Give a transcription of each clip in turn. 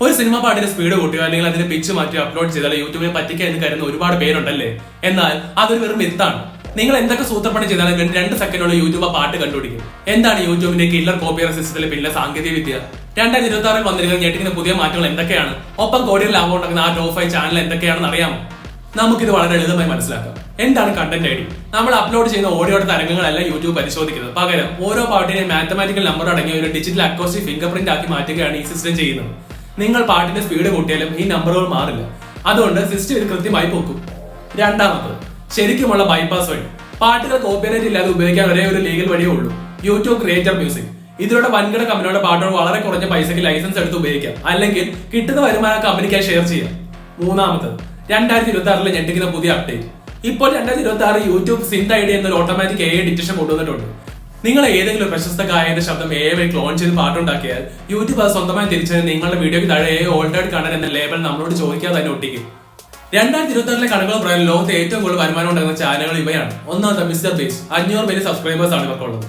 ഒരു സിനിമ പാട്ടിന്റെ സ്പീഡ് കൂട്ടുക അല്ലെങ്കിൽ അതിന്റെ പിച്ച് മാറ്റി അപ്ലോഡ് ചെയ്താൽ യൂട്യൂബിനെ പറ്റിക്കാൻ എന്ന് കരുതുന്ന ഒരുപാട് പേരുണ്ടല്ലേ. എന്നാൽ അതൊരു വെറും മിത്താണ്. നിങ്ങൾ എന്തൊക്കെ സൂത്രപ്പണി ചെയ്താലും 2 സെക്കൻഡുള്ള യൂട്യൂബ് ആ പാട്ട് കണ്ടുപിടിക്കും. എന്താണ് യൂട്യൂബിന്റെ കില്ലർ കോപ്പിറൈറ്റ് സിസ്റ്റത്തിലെ പിന്നെ സാങ്കേതിക വിദ്യ? 2026 വന്നിരിക്കുന്ന ഞെട്ടിക്കുന്ന പുതിയ മാറ്റങ്ങൾ എന്തൊക്കെയാണ്? ഒപ്പം കോടിയിൽ ലാഭം ഉണ്ടാക്കുന്ന ആ ടോപ്പ് 5 ചാനൽ എന്തൊക്കെയാണെന്ന് അറിയാമോ? നമുക്കിത് വളരെ ലളിതമായി മനസ്സിലാക്കാം. എന്താണ് കണ്ടന്റ് ഐഡി? നമ്മൾ അപ്ലോഡ് ചെയ്യുന്ന ഓഡിയോയുടെ തരംഗങ്ങളല്ല യൂട്യൂബ് പരിശോധിക്കുന്നത്. പകരം ഓരോ പാട്ടിനെയും മാത്തമാറ്റിക്കൽ നമ്പർ അടങ്ങിയ ഒരു ഡിജിറ്റൽ അക്കോസ്റ്റിക് ഫിംഗർ പ്രിന്റ് ആക്കി മാറ്റുകയാണ് ഈ സിസ്റ്റം ചെയ്യുന്നത്. നിങ്ങൾ പാട്ടിന്റെ സ്പീഡ് കൂട്ടിയാലും ഈ നമ്പറുകൾ മാറില്ല. അതുകൊണ്ട് സിസ്റ്റം ഇത് കൃത്യമായി പോക്കും. രണ്ടാമത്, ശരിക്കുമുള്ള ബൈപ്പാസ് വഴി. പാട്ടുകൾ കോപ്പിറൈറ്റ് ഇല്ലാതെ ഉപയോഗിക്കാൻ ഒരേ ഒരു ലീഗൽ വഴിയേ ഉള്ളൂ, യൂട്യൂബ് ക്രിയേറ്റർ മ്യൂസിക്. ഇതിലൂടെ വൻകിട കമ്പനിയുടെ പാട്ടുകൾ വളരെ കുറഞ്ഞ പൈസയ്ക്ക് ലൈസൻസ് എടുത്ത് ഉപയോഗിക്കാം, അല്ലെങ്കിൽ കിട്ടുന്ന വരുമാനം കമ്പനിക്കായി ഷെയർ ചെയ്യാം. മൂന്നാമത്, 2026 ഞെട്ടിക്കുന്ന പുതിയ അപ്ഡേറ്റ്. ഇപ്പോൾ 2026 യൂട്യൂബ് സിന്ത് ഐഡി എന്നൊരു ഓട്ടോമാറ്റിക് AI ഡിറ്റക്ഷൻ കൊണ്ടുവന്നിട്ടുണ്ട്. നിങ്ങൾ ഏതെങ്കിലും പ്രശസ്ത ഗായകന്റെ ശബ്ദം AI വഴി ക്ലോൺ ചെയ്ത് പാട്ടുണ്ടാക്കിയാൽ യൂട്യൂബ് അത് സ്വന്തമായി തിരിച്ചറിഞ്ഞ് നിങ്ങളുടെ വീഡിയോയ്ക്ക് താഴെ ഓൾറെഡി കണ്ടന്റ് എന്ന ലേബൽ നമ്മളോട് ചോദിക്കാതെ തന്നെ ഒട്ടിക്കും. 2026 കണക്കുകൾ പ്രകാരം ലോകത്തെ ഏറ്റവും കൂടുതൽ വരുമാനം ഉണ്ടാകുന്ന ചാനലുകൾ ഇവയാണ്. ഒന്നാമത് മിസ്റ്റർ ബീസ്റ്റ്, 500 മില്യൺ സബ്സ്ക്രൈബേഴ്സ് ആണ് ഇവർക്കുള്ളത്.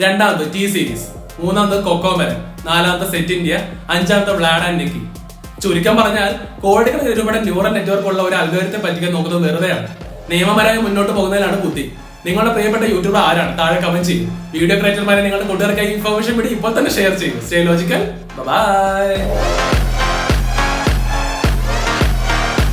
രണ്ടാമത് ടി സീരീസ്, മൂന്നാമത് കൊക്കോമെലൻ, നാലാമത്തെ സെറ്റ് ഇന്ത്യ, അഞ്ചാമത്തെ വ്ലാഡ് ആൻഡ് നിക്കി. ചുരുക്കം പറഞ്ഞാൽ കോടിക്കണക്കിന് രൂപയുടെ ന്യൂറൽ നെറ്റ്വർക്ക് ഉള്ള ഒരു അൽഗോരിതത്തെ പറ്റിക്കാൻ നോക്കുന്നത് വെറുതെയാണ്. നിയമപരമായി മുന്നോട്ട് പോകുന്നതിലാണ് ബുദ്ധി. നിങ്ങളുടെ പ്രിയപ്പെട്ട യൂട്യൂബർ ആരാണ്? താഴെ കമന്റ് ചെയ്യും. വീഡിയോ ക്രിയേറ്റർമാരെ നിങ്ങളുടെ കൂട്ടുകാർക്കായി ഇൻഫർമേഷൻ വേണ്ടി ഇപ്പോൾ തന്നെ ഷെയർ ചെയ്യും. Stay logical. ബൈ.